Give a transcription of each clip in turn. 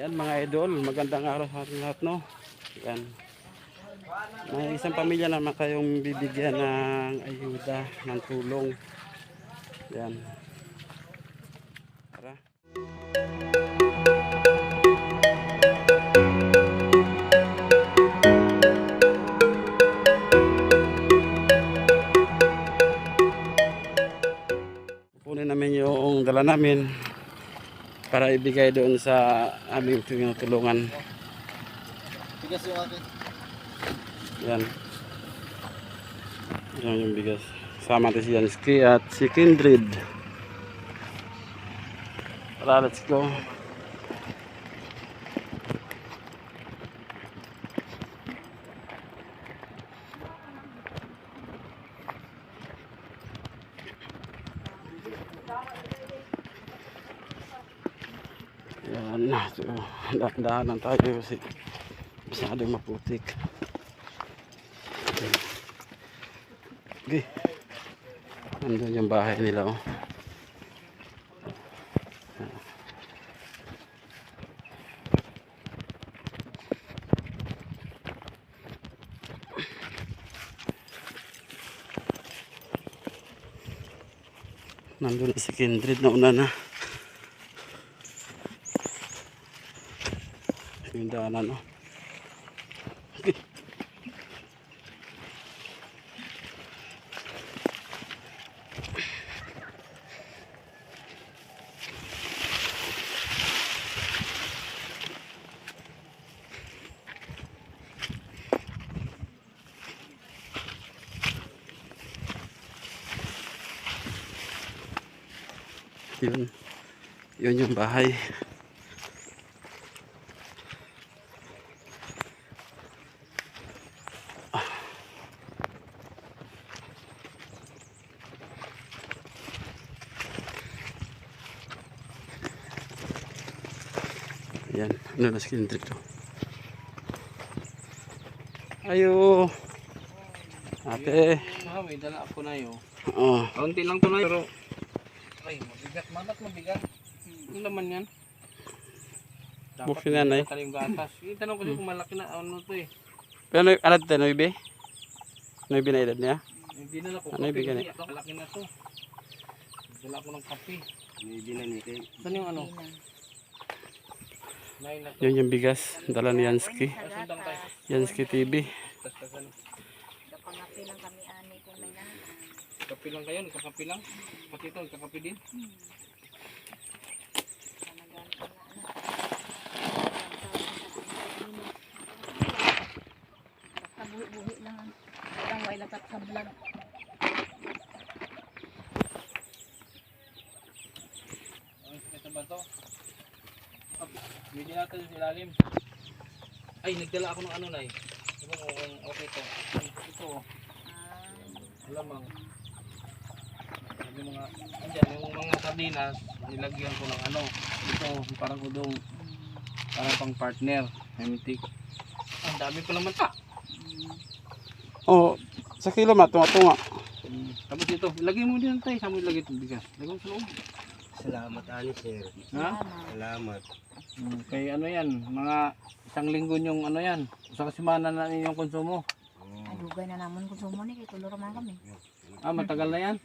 Yan mga idol, magandang araw sa ating lahat, no? Yan. May isang pamilya naman kayong bibigyan ng ayuda, ng tulong. Yan. Tara. Kunin namin yung dala namin para ibigay doon sa aming tinutulungan. Bigas yung akin. Yan. Yan yung bigas. Sama natin si Jansky at si Kindred. Tara, let's go. Yan. So, dahan-dahanan tayo kasi masyadong maputik. Okay. Andun yung bahay nila, oh. Nandun na si Kindred na una na. Yung daanan, oh. Okay. Yun yung bahay. Ayan, ano na si Kindred to. Ayo. Ate. May dala ako na yun. Oh. Kaunti lang to na pero ay, mabigat. Mabat mabigat. Ano naman yan? Buksin yan, eh. Dapat yung gatas. Itanong ko siya kung malaki na ano to eh. Pero ano ito, Noibe? Noibe na edad niya? Hindi na ako. Ano ibig ganit? Malaki na to. Dala ko ng kape. Hindi na nito. Saan yung ano? Yun yung bigas. Dala ni Jansky. Jansky TV. Kapangapi lang kami ani kung may naan. Kape lang kayo, nagkakape lang. Pati ito, nagkakape din. Panagan ko na Kabuhi-buhi lang. Parang way lakat sa vlog. Ito ba to? Hindi natin sa ilalim. Ay, nagdala ako ng ano na eh. Diba kung okay to. Ito, alamang. Yung mga, andyan, yung mga sardinas, nilagyan ko ng ano. Ito, parang udong. Parang pang partner. Hemitik. Ang dami ko naman ta. Oh, sa kilo matunga-tunga. Tapos ito, ilagay mo din tayo. Saan mo ilagay itong bigas? Lagay mo sa loob. Salamat ani sir. Ha? Salamat. Kaya ano yan, mga isang linggo yung ano yan. Sa kasimana na inyong konsumo. Ay, dugay na naman kung sumo ni kay tulor man kami. Ah, matagal na yan.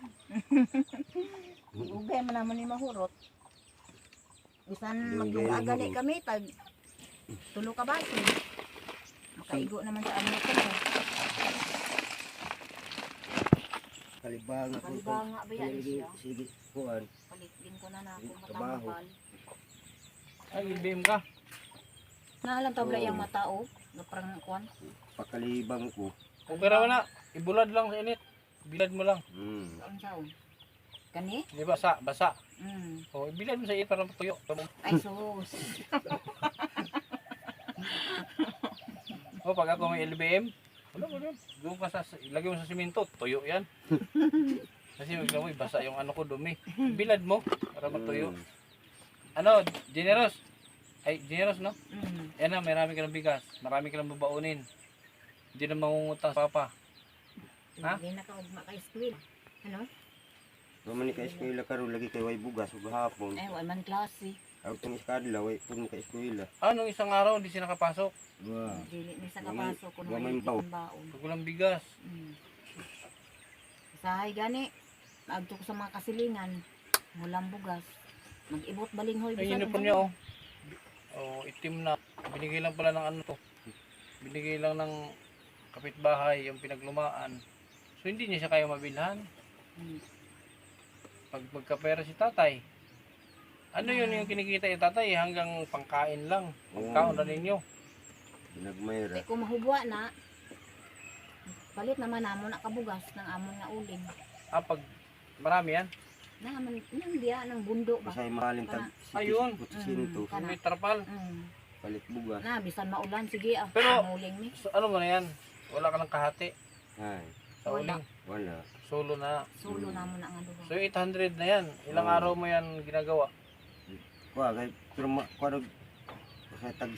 Dugay man naman ni mahurot. Bisan magduga gali kami tag tulo ka baso. Makaigo naman sa ano ko. Kalibang ako. Kalibanga ba yan siya? Sige, kuan. Palitin ko na ako Trabaho. matambal. Ay, ibim ka. Naalang tabla yung matao, naprang kuan. Pakalibang ko. Kung pera mo na, ibulad lang sa init. Bilad mo lang. Kaon saon. Kani? Di ba, basa. O, ibilad mo sa init para matuyo. Ay sus. O, pag ako may LBM, wala mo doon. Doon ka ilagay mo sa simento, tuyo yan. Kasi wag mo, basa yung ano ko, dumi. Bilad mo para matuyo. Ano, generous? Ay, generous, no? Yan na, marami ka ng bigas. Marami ka ng babaunin. Hindi na mangungutang sa papa. Ha? Hindi na ka ugma ka school. Ano? Naman ni kay eskwela karon lagi kay way bugas ug hapon. Eh, wala man klase. Ako itong iskadlaw, ay puno ka eskwela. Nung isang araw, hindi siya nakapasok. Wow. Dili ni sa Gamay- kapasok kung gamay may baw. baon. Pag walang bigas. Sahay gani, agto ko sa mga kasilingan, mulang bugas. Mag-ibot balinghoy Yung uniform niya, itim na. Binigay lang pala ng ano to. Binigay lang ng kapitbahay, yung pinaglumaan. So, hindi niya siya kaya mabilhan. Pag magkapera si tatay, ano yun yung kinikita yung tatay? Hanggang pangkain lang. Pangkaon na ninyo. Pinagmayra. Kung mahubwa na, palit naman namon na kabugas ng amon nga uling. Pag marami yan. Naman, nang diya ng bundo ba? Masay mahalin tag Ayun. 800. Kana. May tarpal. Palit bugas. Na, bisan maulan, sige Pero- uling ni. So, ano mo na yan? Wala ka ng kahati Ay, sa Wala. uling. wala. Solo na. Sulo namon na nga duha. So, 800 na yan. Ilang Oo. araw mo yan ginagawa? Kuha, kay, pero kuha kasi tag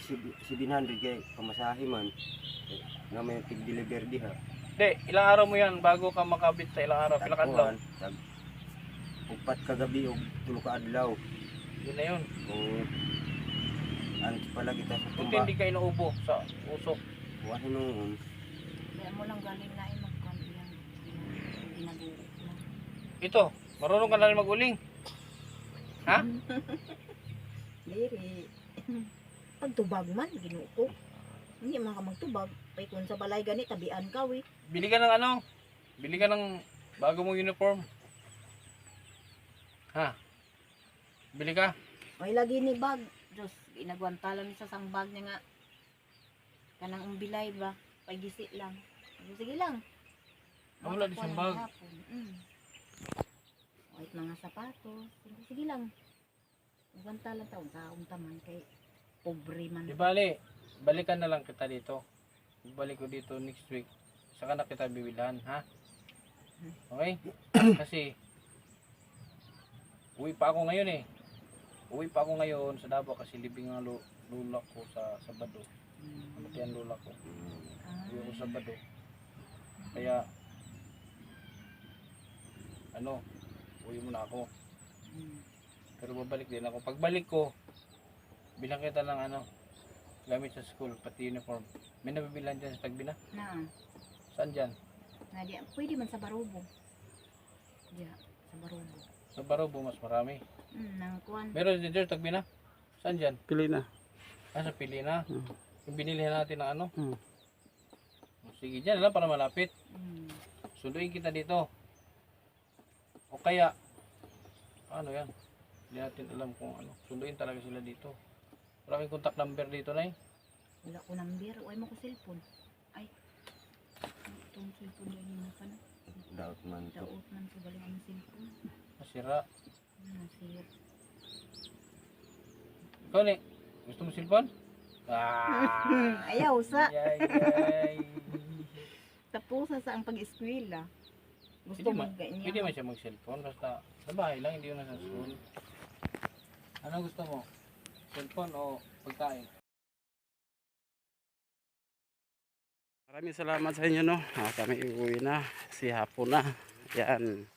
700 kay kamasahe man. Nga may tig-deliver diha. Hindi, ilang araw mo yan bago ka makabit sa ilang araw? Ilang adlaw? Tagpuan, tag upat ka gabi o tulo ka adlaw. Yun na yun. Kung anti pala kita sa Buti tumba. hindi ka inuubo sa usok. Kuha noon. Kaya mo lang galing na magkan yan. Ginagulit na. Ito, marunong ka na rin mag-uling. Ha? Diri. Pagtubag man, ginuko. Hindi man ka magtubag. Pay kung sa balay gani, tabian ka we. Bili ka ng ano? Bili ka ng bago mong uniform. Ha? Bili ka? May lagi ni bag. Diyos, inagwantalan ni sa sang bag niya nga. Kanang umbilay ba? Pagisi lang. Sige lang. Wala di siyang bag. Wait mga sapatos. Sige lang. Agwantalan taon sa untaman kay pobre man. Di bali, balikan na lang kita dito. Balik ko dito next week. Saka na kita bibilhan, ha? Okay? Kasi, uwi pa ako ngayon eh. Uwi pa ako ngayon sa Davao kasi libing ang lula ko sa Sabado. Namatay ang lula ko. Uwi ko sa Sabado. Kaya, uwi muna ako. Pero babalik din ako. Pagbalik ko, bilang kita ng gamit sa school, pati uniform. May nabibilan dyan sa Tagbina? Na, Saan dyan? pwede man sa Barubo. Yeah, sa Barubo. Sa Barobo, mas marami. Nang kuan. Meron din dyan sa Tagbina? Saan dyan? Pili na. Sa Pilina. Hmm. Yung binilihan natin ng ano? Hmm. Sige, dyan lang para malapit. Sunduin kita dito. O kaya, ano yan? Hindi natin alam kung ano. Sunduin talaga sila dito. Wala kang contact number dito na eh. Wala ko number. Uy mo ko cellphone. Ay. Itong cellphone yan yung nasa na. Daot man to. Daot man ko balik ang cellphone. Masira. Nasir. Ikaw ni, gusto mo cellphone? Ayaw sa. Yay. Tapos sa ang pag-eskwela. Gusto Pwede mo man, ganyan. pwede man siya mag-cellphone. Basta sa bahay lang, hindi yun nasa school. Ano gusto mo? Cellphone o pagkain? Maraming salamat sa inyo, no. Kami uuwi na. Si hapon na. Yan.